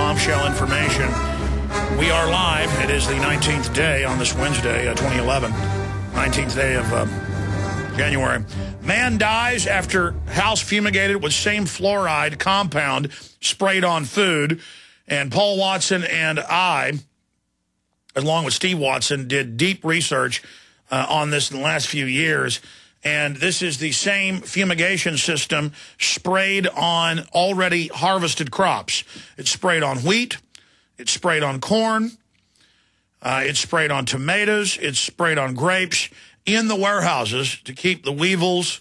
bombshell information. We are live. It is the 19th day on this Wednesday, 2011. 19th day of January. Man dies after house fumigated with same fluoride compound sprayed on food. And Paul Watson and I, along with Steve Watson, did deep research on this in the last few years. And this is the same fumigation system sprayed on already harvested crops. It's sprayed on wheat. It's sprayed on corn. It's sprayed on tomatoes. It's sprayed on grapes in the warehouses to keep the weevils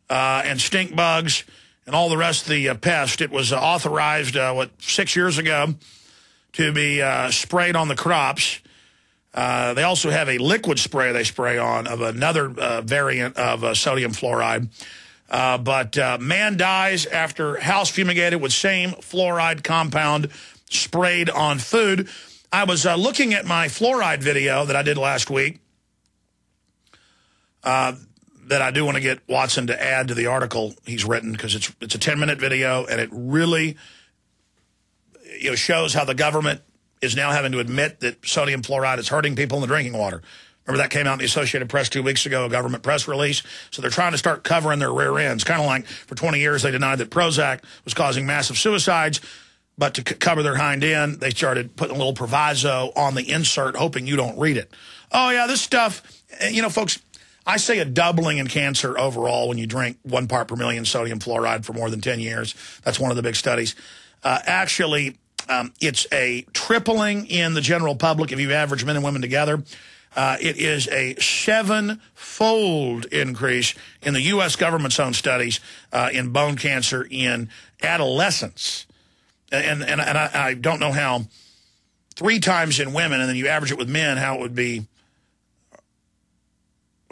and stink bugs and all the rest of the pest. It was authorized, 6 years ago to be sprayed on the crops. They also have a liquid spray they spray on of another variant of sodium fluoride. But man dies after house fumigated with same fluoride compound sprayed on food. I was looking at my fluoride video that I did last week that I do want to get Watson to add to the article he's written because it's a 10-minute video, and it really shows how the government is now having to admit that sodium fluoride is hurting people in the drinking water. Remember that came out in the Associated Press 2 weeks ago, a government press release? So they're trying to start covering their rear ends. Kind of like for 20 years they denied that Prozac was causing massive suicides, but to cover their hind end, they started putting a little proviso on the insert, hoping you don't read it. Oh, yeah, this stuff, folks, I say a doubling in cancer overall when you drink 1 part per million sodium fluoride for more than 10 years. That's one of the big studies. Actually, it's a tripling in the general public if you average men and women together. It is a 7-fold increase in the U.S. government's own studies in bone cancer in adolescents. And I don't know how 3 times in women, and then you average it with men, how it would be.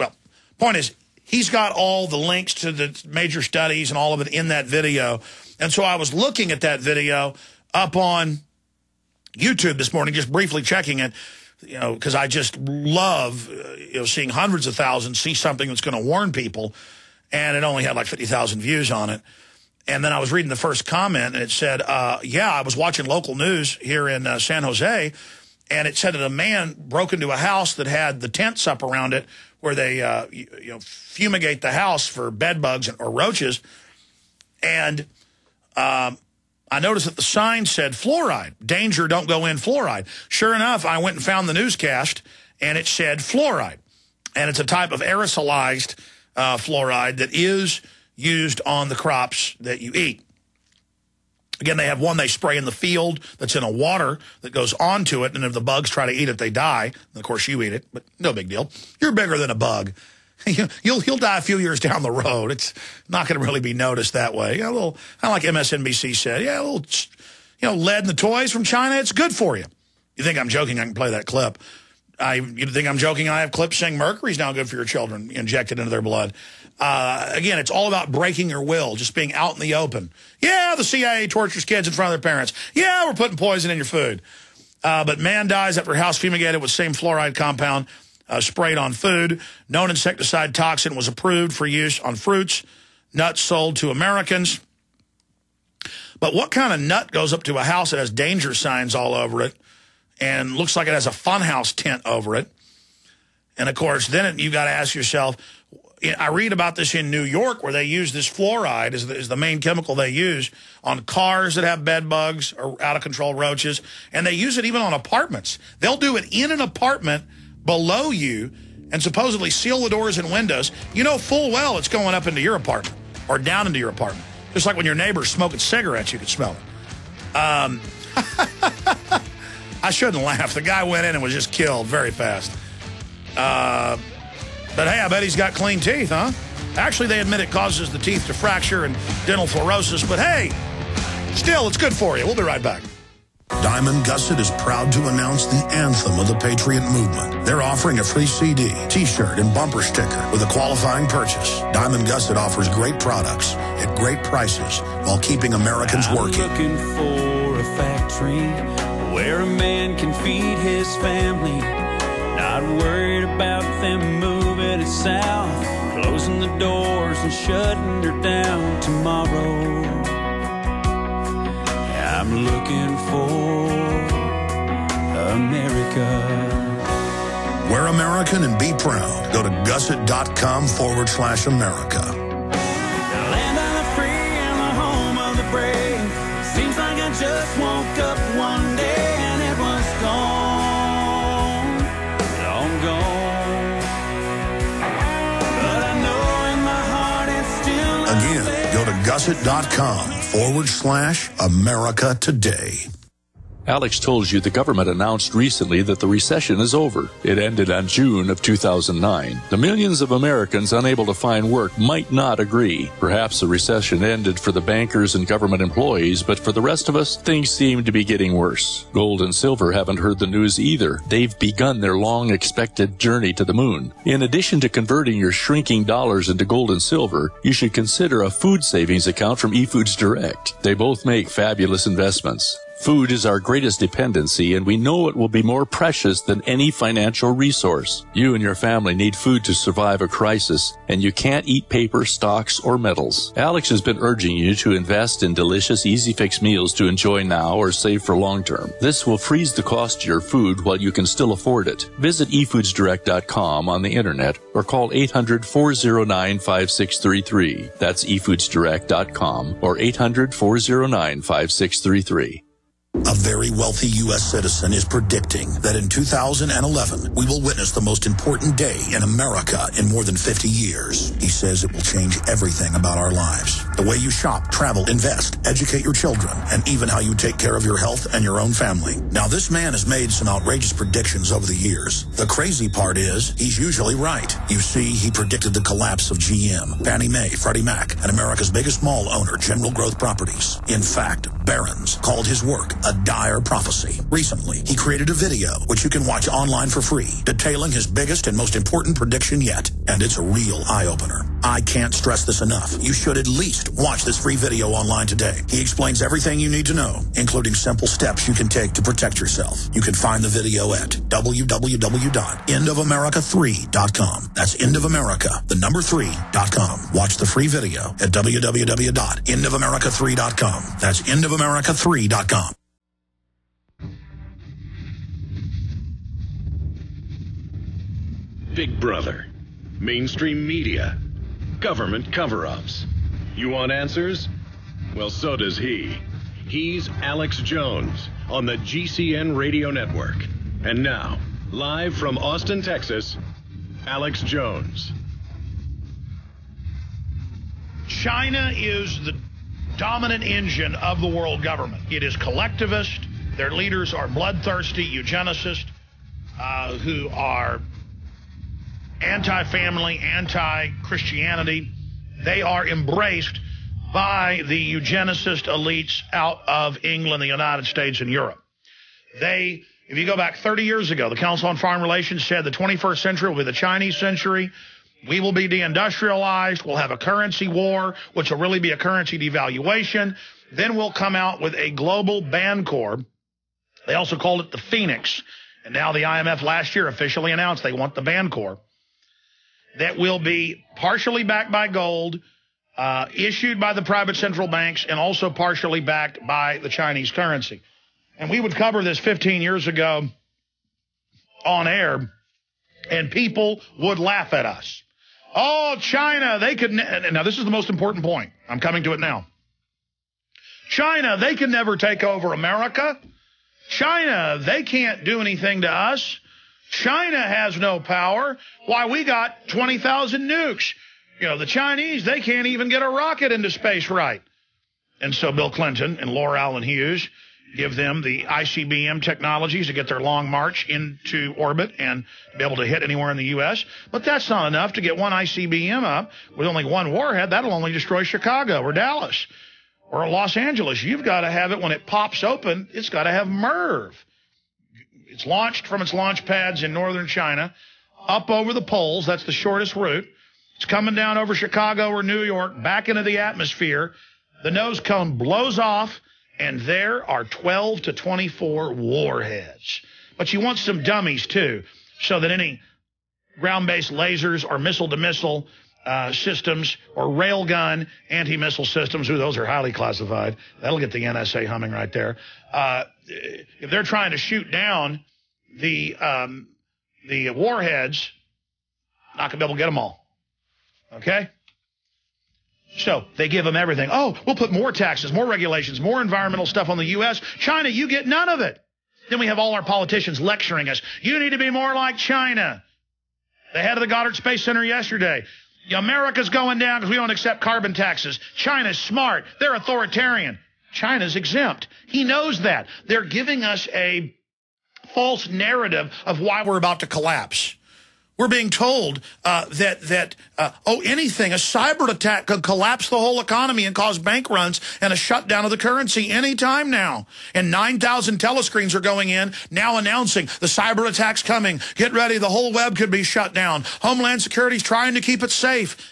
Well, point is, he's got all the links to the major studies and all of it in that video. And so I was looking at that video up on YouTube this morning, just briefly checking it, because I just love, seeing hundreds of thousands see something that's going to warn people, and it only had like 50,000 views on it. And then I was reading the first comment, and it said, I was watching local news here in San Jose, and it said that a man broke into a house that had the tents up around it where they, fumigate the house for bed bugs or roaches, and I noticed that the sign said fluoride, danger, don't go in, fluoride. Sure enough, I went and found the newscast, and it said fluoride. And it's a type of aerosolized fluoride that is used on the crops that you eat. Again, they have one they spray in the field that's in a water that goes onto it, and if the bugs try to eat it, they die. And of course, you eat it, but no big deal. You're bigger than a bug. You'll die a few years down the road. It's not going to really be noticed that way. A little, kind of like MSNBC said, a little, lead in the toys from China, it's good for you. You think I'm joking? I can play that clip. You think I'm joking? I have clips saying mercury's now good for your children, injected into their blood. Again, it's all about breaking your will, just being out in the open. Yeah, the CIA tortures kids in front of their parents. Yeah, we're putting poison in your food. But man dies after house fumigated with same fluoride compound sprayed on food. Known insecticide toxin was approved for use on fruits, nuts sold to Americans. But what kind of nut goes up to a house that has danger signs all over it and looks like it has a funhouse tent over it? And, of course, then you got to ask yourself, I read about this in New York where they use this fluoride as the main chemical they use on cars that have bed bugs or out-of-control roaches, and they use it even on apartments. They'll do it in an apartment below you and supposedly seal the doors and windows. You know full well it's going up into your apartment or down into your apartment. Just like when your neighbor's smoking cigarettes, you can smell it. I shouldn't laugh. The guy went in and was just killed very fast. But hey, I bet he's got clean teeth, huh? Actually, they admit it causes the teeth to fracture and dental fluorosis, but hey, still, it's good for you. We'll be right back. Diamond Gusset is proud to announce the anthem of the Patriot movement. They're offering a free CD, T-shirt, and bumper sticker with a qualifying purchase. Diamond Gusset offers great products at great prices while keeping Americans working. I'm looking for a factory where a man can feed his family. Not worried about them moving it south, closing the doors and shutting her down tomorrow. I'm looking for America. We're American and be proud. Go to gusset.com/America. The land of the free and the home of the brave. Seems like I just woke up one day and it was gone, long gone. But I know in my heart it's still Again, go to gusset.com/America today. Alex told you the government announced recently that the recession is over. It ended on June of 2009. The millions of Americans unable to find work might not agree. Perhaps the recession ended for the bankers and government employees, but for the rest of us, things seem to be getting worse. Gold and silver haven't heard the news either. They've begun their long-expected journey to the moon. In addition to converting your shrinking dollars into gold and silver, you should consider a food savings account from eFoods Direct. They both make fabulous investments. Food is our greatest dependency, and we know it will be more precious than any financial resource. You and your family need food to survive a crisis, and you can't eat paper, stocks, or metals. Alex has been urging you to invest in delicious, easy-fix meals to enjoy now or save for long-term. This will freeze the cost of your food while you can still afford it. Visit efoodsdirect.com on the internet or call 800-409-5633. That's efoodsdirect.com or 800-409-5633. A very wealthy U.S. citizen is predicting that in 2011, we will witness the most important day in America in more than 50 years. He says it will change everything about our lives. The way you shop, travel, invest, educate your children, and even how you take care of your health and your own family. Now, this man has made some outrageous predictions over the years. The crazy part is, he's usually right. You see, he predicted the collapse of GM, Fannie Mae, Freddie Mac, and America's biggest mall owner, General Growth Properties. In fact, Barron's called his work a dire prophecy. Recently, he created a video, which you can watch online for free, detailing his biggest and most important prediction yet. And it's a real eye-opener. I can't stress this enough. You should at least watch this free video online today. He explains everything you need to know, including simple steps you can take to protect yourself. You can find the video at www.endofamerica3.com. That's endofamerica, the number 3.com. Watch the free video at www.endofamerica3.com. That's endofamerica3.com. Big Brother, mainstream media, government cover-ups. You want answers? Well, so does he. He's Alex Jones on the GCN Radio Network. And now, live from Austin, Texas, Alex Jones. China is the dominant engine of the world government. It is collectivist. Their leaders are bloodthirsty eugenicists who are anti-family, anti-Christianity. They are embraced by the eugenicist elites out of England, the United States, and Europe. If you go back 30 years ago, the Council on Foreign Relations said the 21st century will be the Chinese century. We will be deindustrialized. We'll have a currency war, which will really be a currency devaluation. Then we'll come out with a global ban corps. They also called it the Phoenix. And now the IMF last year officially announced they want the ban corps. That will be partially backed by gold, issued by the private central banks, and also partially backed by the Chinese currency. And we would cover this 15 years ago on air, and people would laugh at us. Oh, China, they could... Now, this is the most important point. I'm coming to it now. China, they can never take over America. China, they can't do anything to us. China has no power. Why, we got 20,000 nukes. You know, the Chinese, they can't even get a rocket into space right. And so Bill Clinton and Laura Allen Hughes give them the ICBM technologies to get their long march into orbit and be able to hit anywhere in the U.S. But that's not enough to get one ICBM up with only one warhead. That'll only destroy Chicago or Dallas or Los Angeles. You've got to have it when it pops open. It's got to have MERV. It's launched from its launch pads in northern China up over the poles. That's the shortest route. It's coming down over Chicago or New York, back into the atmosphere. The nose cone blows off, and there are 12 to 24 warheads. But you want some dummies, too, so that any ground-based lasers or missile-to-missile systems or railgun anti-missile systems. Ooh, those are highly classified. That'll get the NSA humming right there. If they're trying to shoot down the warheads, not going to be able to get them all. Okay? So they give them everything. Oh, we'll put more taxes, more regulations, more environmental stuff on the U.S. China, you get none of it. Then we have all our politicians lecturing us. You need to be more like China. The head of the Goddard Space Center yesterday. America's going down because we don't accept carbon taxes. China's smart. They're authoritarian. China's exempt. He knows that. They're giving us a false narrative of why we're about to collapse. We're being told that anything, a cyber attack could collapse the whole economy and cause bank runs and a shutdown of the currency anytime now. And 9,000 telescreens are going in now announcing the cyber attack's coming. Get ready. The whole web could be shut down. Homeland Security's trying to keep it safe.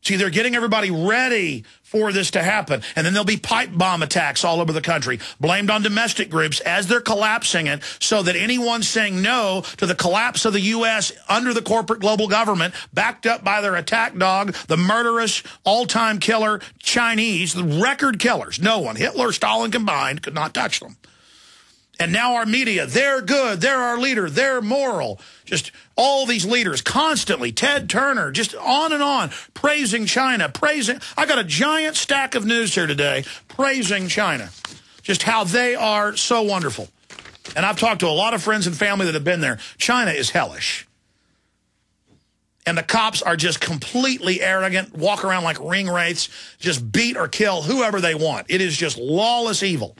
See, they're getting everybody ready for this to happen. And then there'll be pipe bomb attacks all over the country, blamed on domestic groups as they're collapsing it, so that anyone saying no to the collapse of the U.S. under the corporate global government, backed up by their attack dog, the murderous, all-time killer Chinese, the record killers. No one, Hitler, Stalin combined, could not touch them. And now our media, they're good, they're our leader, they're moral. Just all these leaders constantly, Ted Turner, just on and on, praising China, praising. I got a giant stack of news here today praising China, just how they are so wonderful. And I've talked to a lot of friends and family that have been there. China is hellish. And the cops are just completely arrogant, walk around like ring wraiths, just beat or kill whoever they want. It is just lawless evil.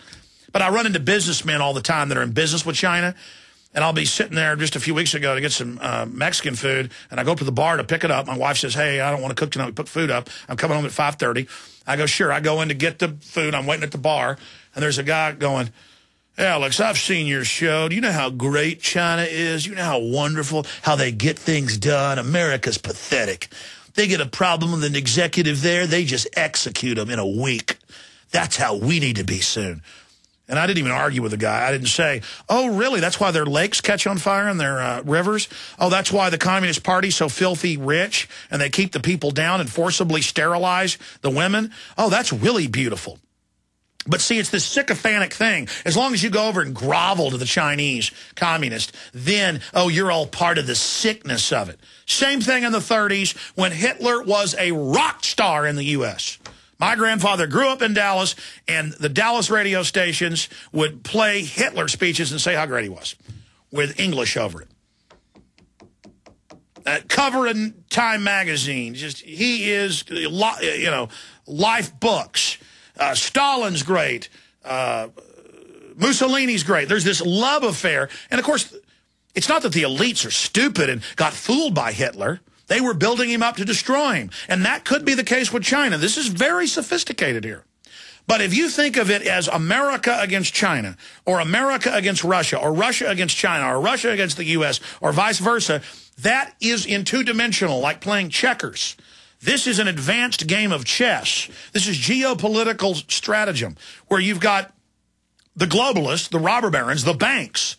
But I run into businessmen all the time that are in business with China, and I'll be sitting there just a few weeks ago to get some Mexican food, and I go up to the bar to pick it up. My wife says, hey, I don't want to cook tonight. We put food up. I'm coming home at 5:30. I go, sure. I go in to get the food. I'm waiting at the bar, and there's a guy going, hey, Alex, I've seen your show. Do you know how great China is? You know how wonderful, how they get things done? America's pathetic. They get a problem with an executive there, they just execute them in a week. That's how we need to be soon. And I didn't even argue with the guy. I didn't say, oh, really, that's why their lakes catch on fire and their rivers? Oh, that's why the Communist Party's so filthy rich and they keep the people down and forcibly sterilize the women? Oh, that's really beautiful. But see, it's this sycophantic thing. As long as you go over and grovel to the Chinese communist, then, oh, you're all part of the sickness of it. Same thing in the 30s when Hitler was a rock star in the U.S. My grandfather grew up in Dallas, and the Dallas radio stations would play Hitler speeches and say how great he was with English over it. Cover in Time magazine. Just he is, life books. Stalin's great. Mussolini's great. There's this love affair. And, of course, it's not that the elites are stupid and got fooled by Hitler. They were building him up to destroy him. And that could be the case with China. This is very sophisticated here. But if you think of it as America against China, or America against Russia, or Russia against China, or Russia against the U.S., or vice versa, that is in two-dimensional, like playing checkers. This is an advanced game of chess. This is geopolitical stratagem, where you've got the globalists, the robber barons, the banks,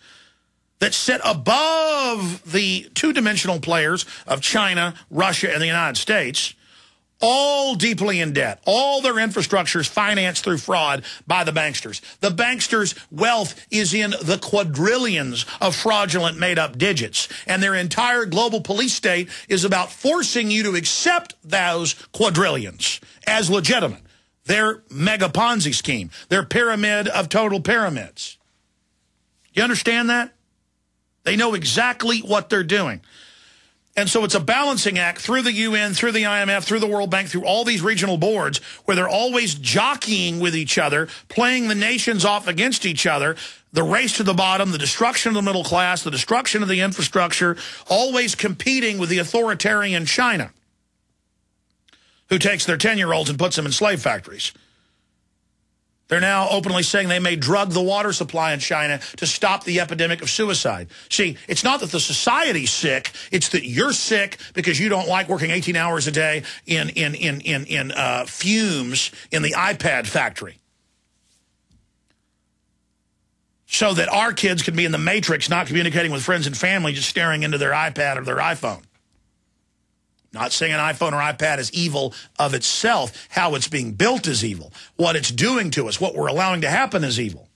that sit above the two-dimensional players of China, Russia, and the United States, all deeply in debt. All their infrastructure is financed through fraud by the banksters. The banksters' wealth is in the quadrillions of fraudulent made-up digits. And their entire global police state is about forcing you to accept those quadrillions as legitimate. Their mega Ponzi scheme. Their pyramid of total pyramids. You understand that? They know exactly what they're doing. And so it's a balancing act through the UN, through the IMF, through the World Bank, through all these regional boards where they're always jockeying with each other, playing the nations off against each other, the race to the bottom, the destruction of the middle class, the destruction of the infrastructure, always competing with the authoritarian China, who takes their 10-year-olds and puts them in slave factories. They're now openly saying they may drug the water supply in China to stop the epidemic of suicide. See, it's not that the society's sick. It's that you're sick because you don't like working 18 hours a day in fumes in the iPad factory. So that our kids can be in the matrix, not communicating with friends and family, just staring into their iPad or their iPhone. Not saying an iPhone or iPad is evil of itself. How it's being built is evil. What it's doing to us, what we're allowing to happen is evil.